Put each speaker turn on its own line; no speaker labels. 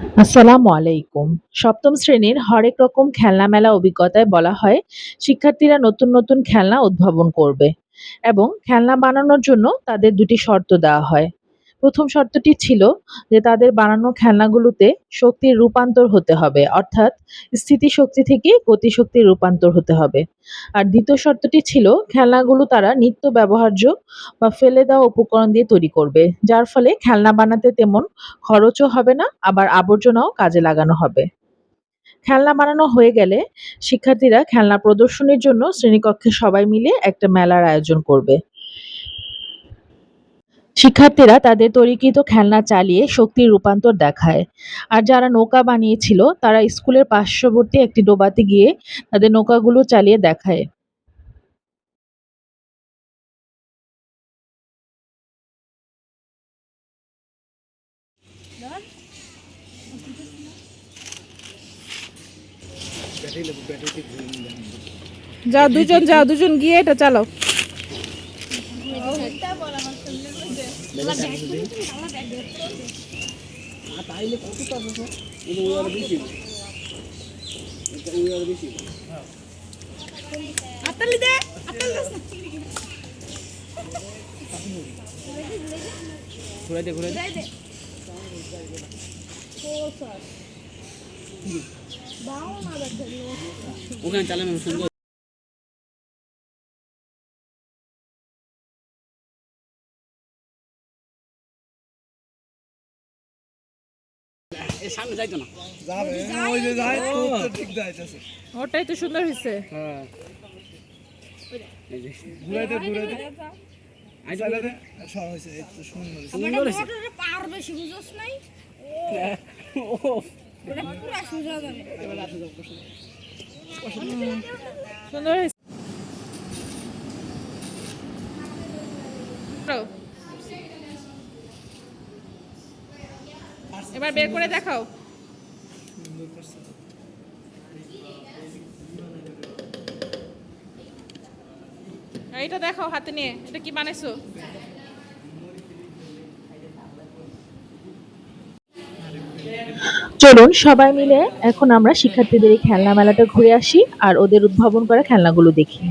আসসালামু আলাইকুম। সপ্তম শ্রেণীর হরেক রকম খেলনা মেলা অভিজ্ঞতায় বলা হয় শিক্ষার্থীরা নতুন নতুন খেলনা উদ্ভাবন করবে এবং খেলনা বানানোর জন্য তাদের দুটি শর্ত দেওয়া হয়। প্রথম শর্তটি ছিল যে তাদের বানানো খেলনাগুলোতে শক্তির রূপান্তর হতে হবে, অর্থাৎ স্থিতিশক্তি থেকে গতিশক্তির রূপান্তর হতে হবে। আর দ্বিতীয় শর্তটি ছিল খেলনাগুলো তারা নিত্য ব্যবহার্য বা ফেলে দেওয়া উপকরণ দিয়ে তৈরি করবে, যার ফলে খেলনা বানাতে তেমন খরচও হবে না, আবার আবর্জনাও কাজে লাগানো হবে। খেলনা বানানো হয়ে গেলে শিক্ষার্থীরা খেলনা প্রদর্শনীর জন্য শ্রেণীকক্ষে সবাই মিলে একটা মেলার আয়োজন করবে। শিক্ষার্থীরা তাদের তৈরিকৃত খেলনা চালিয়ে শক্তির রূপান্তর দেখায়। আর যারা নৌকা বানিয়েছিল তারা স্কুলের পার্শ্ববর্তী একটি ডোবাতে গিয়ে তাদের নৌকাগুলো চালিয়ে দেখায়।
যাও দুজন, যাও দুজন গিয়ে এটা চালাও। আতালি দে, আতালি দাস না। ঘুরাই দে, ঘুরাই দে। ওখানে চালানো সুন্দর। সামনে যাইতো না, যাবে ওই যে যায় তো ঠিক যাইতেছে, ওটাই তো সুন্দর হইছে। হ্যাঁ এই যে ঘুরাই দে, ঘুরাই দে, আই চালা দে, সর হইছে, এই তো সুন্দর হইছে, সুন্দর হইছে। মোটরে পার বেশি বুঝছস নাই, ও ওটা পুরো সুজা যাবে, এবার আসো যাও, বসো সুন্দর হইছে। এবার বের করে দেখাও। এইটা দেখাও হাতে নিয়ে, এটা কি বানাইছো?
চলুন সবাই মিলে এখন আমরা শিক্ষার্থীদের এই খেলনা মেলাটা ঘুরে আসি আর ওদের উদ্ভাবন করা খেলনাগুলো দেখি।